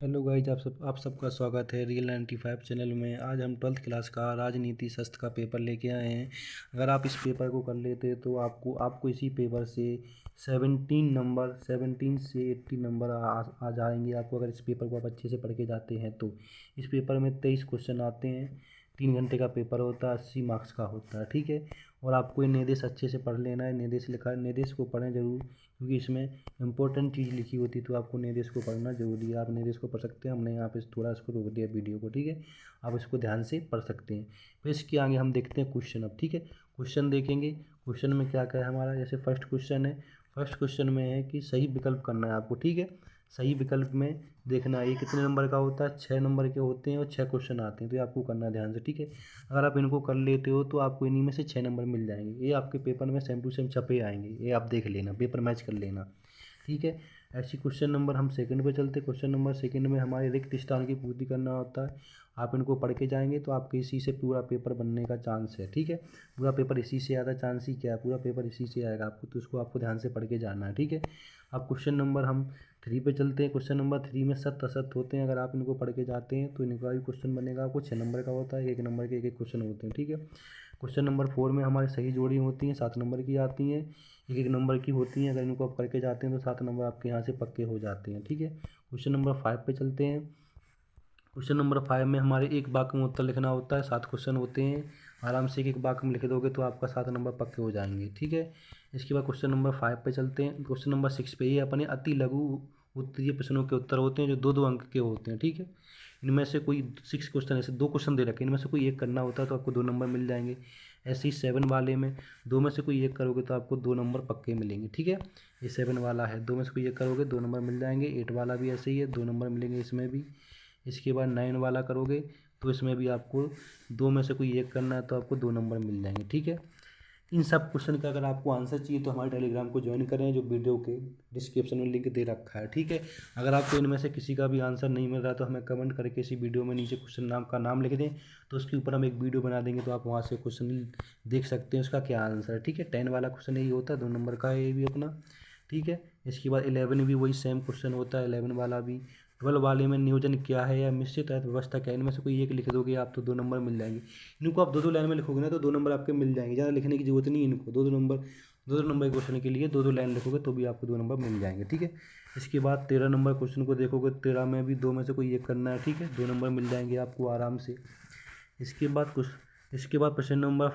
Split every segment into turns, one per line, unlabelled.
Hello guys, आप सबका स्वागत है रियल 95 चैनल में। आज हम 12th क्लास का राजनीति शास्त्र का पेपर लेके आए हैं। अगर आप इस पेपर को कर लेते तो आपको इसी पेपर से 17 से 80 नंबर आ जाएंगे आपको, अगर इस पेपर को आप अच्छे से पढ़ के जाते हैं तो। इस पेपर में 23 क्वेश्चन आते हैं। 3 घंटे का पेपर होता है, 80 मार्क्स का होता है, ठीक है। और आपको ये निर्देश अच्छे से पढ़ लेना है। निर्देश लिखा है, निर्देश को पढ़ें ज़रूर, क्योंकि इसमें इंपॉर्टेंट चीज़ लिखी होती है, तो आपको निर्देश को पढ़ना जरूरी है। आप निर्देश को पढ़ सकते हैं, हमने यहाँ पे थोड़ा इसको रोक दिया वीडियो को, ठीक है। आप इसको ध्यान से पढ़ सकते हैं। फिर इसके आगे हम देखते हैं क्वेश्चन अब, ठीक है। क्वेश्चन देखेंगे, क्वेश्चन में क्या क्या है हमारा। जैसे फर्स्ट क्वेश्चन है, फर्स्ट क्वेश्चन में है कि सही विकल्प करना है आपको, ठीक है। सही विकल्प में देखना है ये कितने नंबर का होता है, 6 नंबर के होते हैं और 6 क्वेश्चन आते हैं, तो ये आपको करना है ध्यान से, ठीक है। अगर आप इनको कर लेते हो तो आपको इन्हीं में से 6 नंबर मिल जाएंगे। ये आपके पेपर में सेम टू सेम छपे आएंगे, ये आप देख लेना, पेपर मैच कर लेना, ठीक है। ऐसी क्वेश्चन नंबर हम सेकंड पे चलते। क्वेश्चन नंबर सेकंड में हमारे रिक्त स्थान की पूर्ति करना होता है। आप इनको पढ़ के जाएंगे तो आपके इसी से पूरा पेपर बनने का चांस है, ठीक है। पूरा पेपर इसी से आता है, चांस ही क्या है, पूरा पेपर इसी से आएगा आपको, तो उसको आपको ध्यान से पढ़ के जाना है, ठीक है। अब क्वेश्चन नंबर हम 3 पे चलते हैं। क्वेश्चन नंबर 3 में सत्य असत्य होते हैं। अगर आप इनको पढ़ के जाते हैं तो इनका भी क्वेश्चन बनेगा आपको। 6 नंबर का होता है, 1 नंबर के 1 क्वेश्चन होते हैं, ठीक है। क्वेश्चन नंबर 4 में हमारी सही जोड़ी होती हैं, 7 नंबर की आती हैं, 1 नंबर की होती हैं। अगर इनको आप करके जाते हैं तो 7 नंबर आपके यहाँ से पक्के हो जाते हैं, ठीक है। क्वेश्चन नंबर 5 पे चलते हैं। क्वेश्चन नंबर 5 में हमारे एक वाक्य में उत्तर लिखना होता है। 7 क्वेश्चन होते हैं, आराम से एक वाक्य में लिख दोगे तो आपका 7 नंबर पक्के हो जाएंगे, ठीक है। इसके बाद क्वेश्चन नंबर 5 पे चलते हैं। क्वेश्चन नंबर 6 पे ये अपने अति लघु उत्तरीय प्रश्नों के उत्तर होते हैं, जो 2-2 अंक के होते हैं, ठीक है। इनमें से कोई 6 क्वेश्चन, ऐसे 2 क्वेश्चन दे रखे हैं, इनमें से कोई एक करना होता है तो आपको 2 नंबर मिल जाएंगे। ऐसे ही 7 वाले में 2 में से कोई एक करोगे तो आपको 2 नंबर पक्के मिलेंगे, ठीक है। ये 7 वाला है, 2 में से कोई एक करोगे 2 नंबर मिल जाएंगे। 8 वाला भी ऐसे ही है, 2 नंबर मिलेंगे इसमें भी। इसके बाद 9 वाला करोगे तो इसमें भी आपको 2 में से कोई एक करना है तो आपको 2 नंबर मिल जाएंगे, ठीक है। इन सब क्वेश्चन का अगर आपको आंसर चाहिए तो हमारे टेलीग्राम को ज्वाइन करें, जो वीडियो के डिस्क्रिप्शन में लिंक दे रखा है, ठीक है। अगर आपको इनमें से किसी का भी आंसर नहीं मिल रहा तो हमें कमेंट करके इसी वीडियो में नीचे क्वेश्चन नाम लिख दें, तो उसके ऊपर हम एक वीडियो बना देंगे, तो आप वहाँ से क्वेश्चन देख सकते हैं उसका क्या आंसर है, ठीक है। 10 वाला क्वेश्चन यही होता है, 2 नंबर का है ये भी अपना, ठीक है। इसके बाद 11 भी वही सेम क्वेश्चन होता है, 11 वाला भी। 12 वाले में नियोजन क्या है या मिश्रित अर्थव्यवस्था क्या है, इनमें से कोई एक लिख दोगे आप तो 2 नंबर मिल जाएंगे। इनको आप 2-2 लाइन में लिखोगे ना तो 2 नंबर आपके मिल जाएंगे, ज़्यादा लिखने की जरूरत नहीं है इनको। 2-2 नंबर क्वेश्चन के लिए 2-2 लाइन लिखोगे तो भी आपको 2 नंबर मिल जाएंगे, ठीक है। इसके बाद 13 नंबर क्वेश्चन को देखोगे, 13 में भी 2 में से कोई एक करना है, ठीक है। 2 नंबर मिल जाएंगे आपको आराम से। इसके बाद प्रश्न नंबर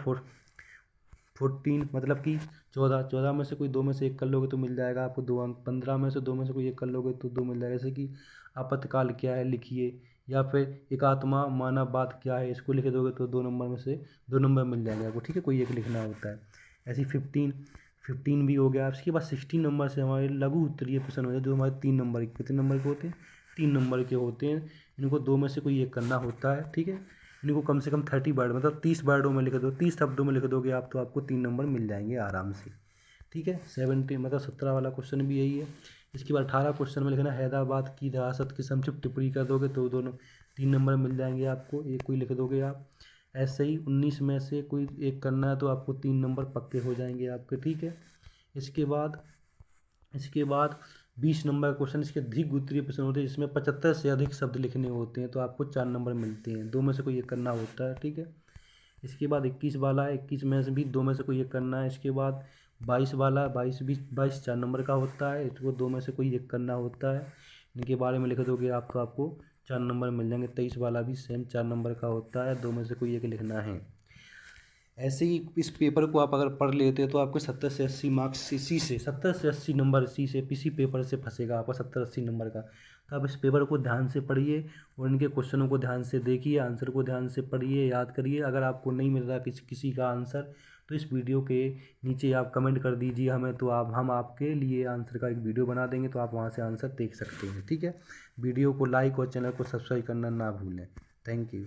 14 मतलब कि 14 में से कोई 2 में से एक कर लोगे तो मिल जाएगा आपको 2 अंक। 15 में से 2 में से कोई एक कर लोगे तो 2 मिल जाएगा। जैसे कि आपातकाल क्या है लिखिए, या फिर एकात्मा मानववाद क्या है, इसको लिख दोगे तो 2 नंबर में से 2 नंबर मिल जाएंगे आपको, ठीक है। कोई एक लिखना होता है। ऐसे ही 15 भी हो गया। इसके बाद 16 नंबर से हमारे लघु उत्तरीय प्रश्न होते हैं, जो हमारे 3 नंबर के, कितने नंबर के होते हैं, 3 नंबर के होते हैं। इनको 2 में से कोई एक करना होता है, ठीक है। इनको कम से कम 30 वर्ड मतलब 30 वर्डों में लिख दो, 30 शब्दों में लिख दोगे आप तो आपको 3 नंबर मिल जाएंगे आराम से, ठीक है। 17 मतलब 17 वाला क्वेश्चन भी यही है। इसके बाद 18 क्वेश्चन में लिखना हैदराबाद की रियासत की संक्षिप्त टिप्पणी कर दोगे तो दोनों 3 नंबर मिल जाएंगे आपको, एक कोई लिख दोगे आप। ऐसे ही 19 में से कोई एक करना है तो आपको 3 नंबर पक्के हो जाएंगे आपके, ठीक है। इसके बाद इसके बाद 20 नंबर का क्वेश्चन, इसके अधिक उत्तरीय प्रश्न होते हैं जिसमें 75 से अधिक शब्द लिखने होते हैं, तो आपको 4 नंबर मिलते हैं। 2 में से कोई एक करना होता है, ठीक है। इसके बाद 21 वाला है, 21 में से भी 2 में से कोई एक करना है। इसके बाद 22 वाला, 22 4 नंबर का होता है, इसको 2 में से कोई एक करना होता है। इनके बारे में लिख दोगे आप तो आपको 4 नंबर मिल जाएंगे। 23 वाला भी सेम 4 नंबर का होता है, 2 में से कोई एक लिखना है। ऐसे ही इस पेपर को आप अगर पढ़ लेते तो आपको 70 से 80 मार्क्स इसी से, 70 से 80 नंबर इसी पेपर से फंसेगा आपका, 70-80 नंबर का। तो आप इस पेपर को ध्यान से पढ़िए और इनके क्वेश्चनों को ध्यान से देखिए, आंसर को ध्यान से पढ़िए, याद करिए। अगर आपको नहीं मिल रहा किसी का आंसर तो इस वीडियो के नीचे आप कमेंट कर दीजिए हमें, तो हम आपके लिए आंसर का एक वीडियो बना देंगे, तो आप वहाँ से आंसर देख सकते हैं, ठीक है। वीडियो को लाइक और चैनल को सब्सक्राइब करना ना भूलें। Thank you.